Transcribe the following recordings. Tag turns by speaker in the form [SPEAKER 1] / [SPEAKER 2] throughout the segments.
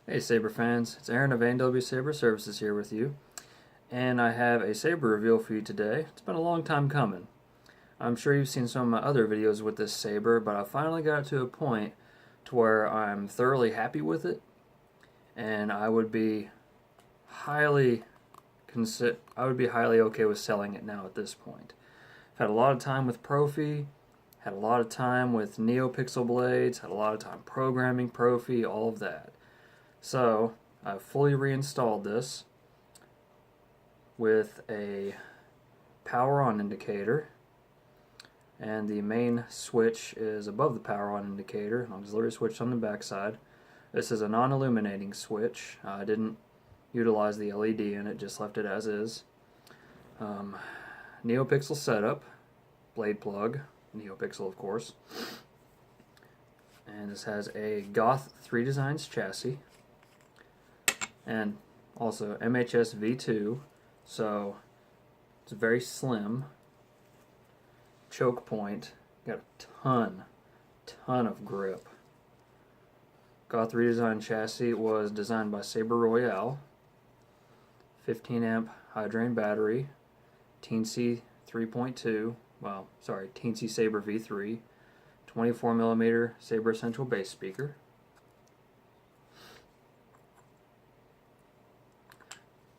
[SPEAKER 1] Hey Saber fans, it's Aaron of A&W Saber Services here with you, and I have a Saber reveal for you today. It's been a long time coming. I'm sure you've seen some of my other videos with this Saber, but I finally got it to a point to where I'm thoroughly happy with it, and I would be highly okay with selling it now at this point. I've had a lot of time with Proffie, had a lot of time with neopixel blades, had a lot of time programming Proffie, all of that. So I've fully reinstalled this with a power on indicator, and the main switch is above the power on indicator. Auxiliary switch on the back side. This is a non-illuminating switch. I didn't utilize the LED in it, just left it as is. Neopixel setup, blade plug, neopixel of course. And this has a Goth 3 Designs chassis. And also MHS V2, so it's very slim. Choke point, got a ton of grip. Goth redesigned chassis was designed by Saber Royale. 15 amp high drain battery, Teensy 3.2, Teensy Saber V3, 24mm Saber Essential bass speaker.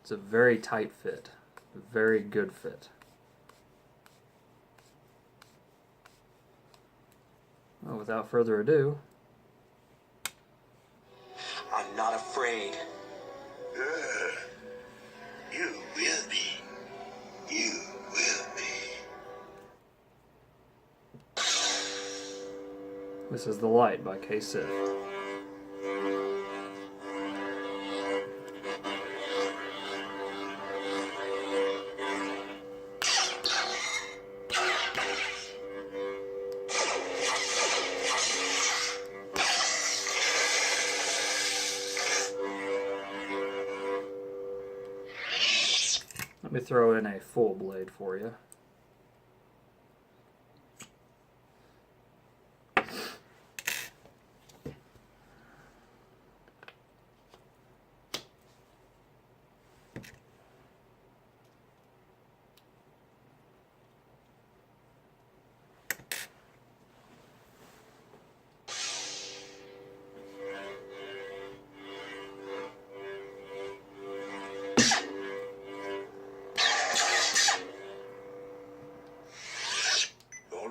[SPEAKER 1] It's a very tight fit, a very good fit. Well, without further ado,
[SPEAKER 2] I'm not afraid. You will be. You will be.
[SPEAKER 1] this is The Light by K-Sith. Let me throw in a full blade for you.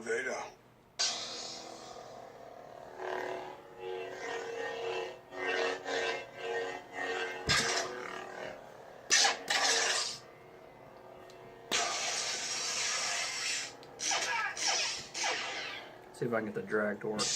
[SPEAKER 2] Vader.
[SPEAKER 1] See if I can get the drag to work. Yeah.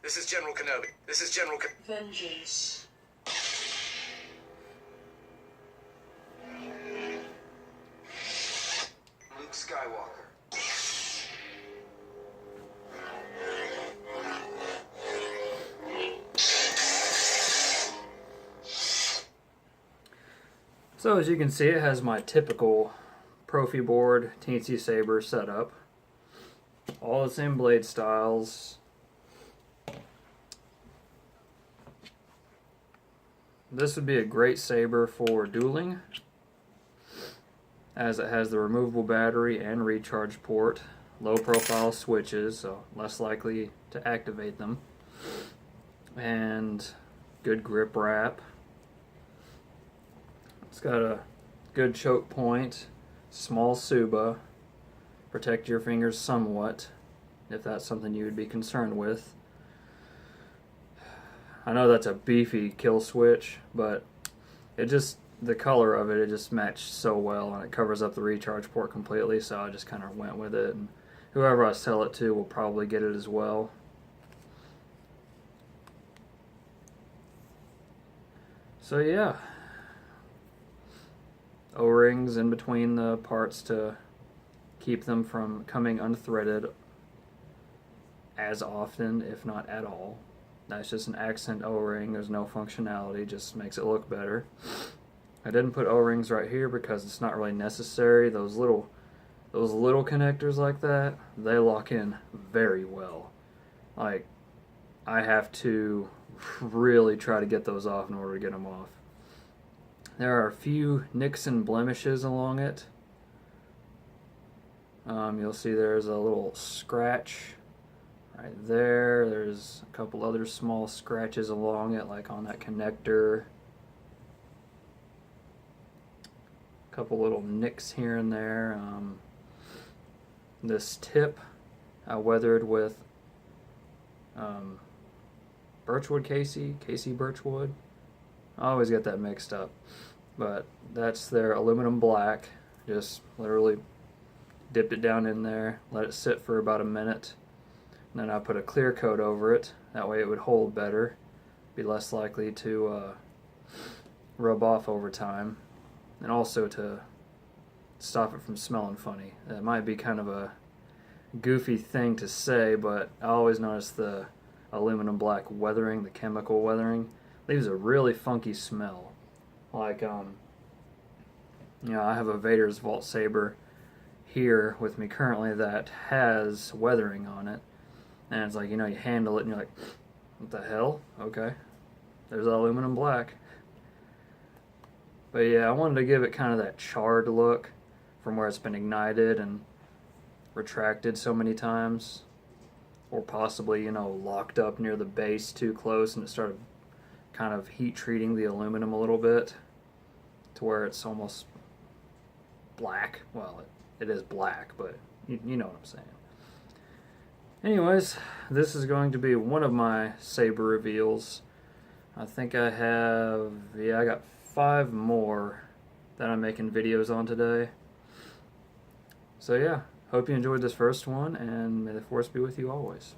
[SPEAKER 2] This is General Kenobi. This is General
[SPEAKER 3] Vengeance.
[SPEAKER 2] Luke Skywalker.
[SPEAKER 1] So as you can see, it has my typical Proffie board Teensy Saber setup. All the same blade styles. This would be a great Saber for dueling, as it has the removable battery and recharge port, low profile switches, so less likely to activate them, and good grip wrap. It's got a good choke point, small Suba, protect your fingers somewhat, if that's something you would be concerned with. I know that's a beefy kill switch, but the color of it just matched so well, and it covers up the recharge port completely, so I just kind of went with it, and whoever I sell it to will probably get it as well. So yeah, O-rings in between the parts to keep them from coming unthreaded as often, if not at all. That's just an accent O-ring. There's no functionality, just makes it look better. I didn't put O-rings right here because it's not really necessary. Those little connectors like that, they lock in very well. Like, I have to really try to get those off in order to get them off. There are a few nicks and blemishes along it. You'll see there's a little scratch right there. There's a couple other small scratches along it, like on that connector. A couple little nicks here and there. This tip I weathered with birchwood Casey birchwood. I always get that mixed up, but that's their aluminum black. Just literally dipped it down in there, let it sit for about a minute, and then I put a clear coat over it. That way it would hold better, be less likely to rub off over time, and also to stop it from smelling funny. That might be kind of a goofy thing to say, but I always notice the aluminum black weathering, the chemical weathering, leaves a really funky smell. Like, I have a Vader's Vault Saber here with me currently that has weathering on it, and it's like, you handle it and you're like, what the hell? Okay, there's aluminum black. But yeah, I wanted to give it kind of that charred look from where it's been ignited and retracted so many times, or possibly, locked up near the base too close and it started kind of heat treating the aluminum a little bit to where it's almost black. Well, it is black, but you know what I'm saying. Anyways, this is going to be one of my Saber reveals. I think I got 5 more that I'm making videos on today. So yeah, hope you enjoyed this first one, and may the Force be with you always.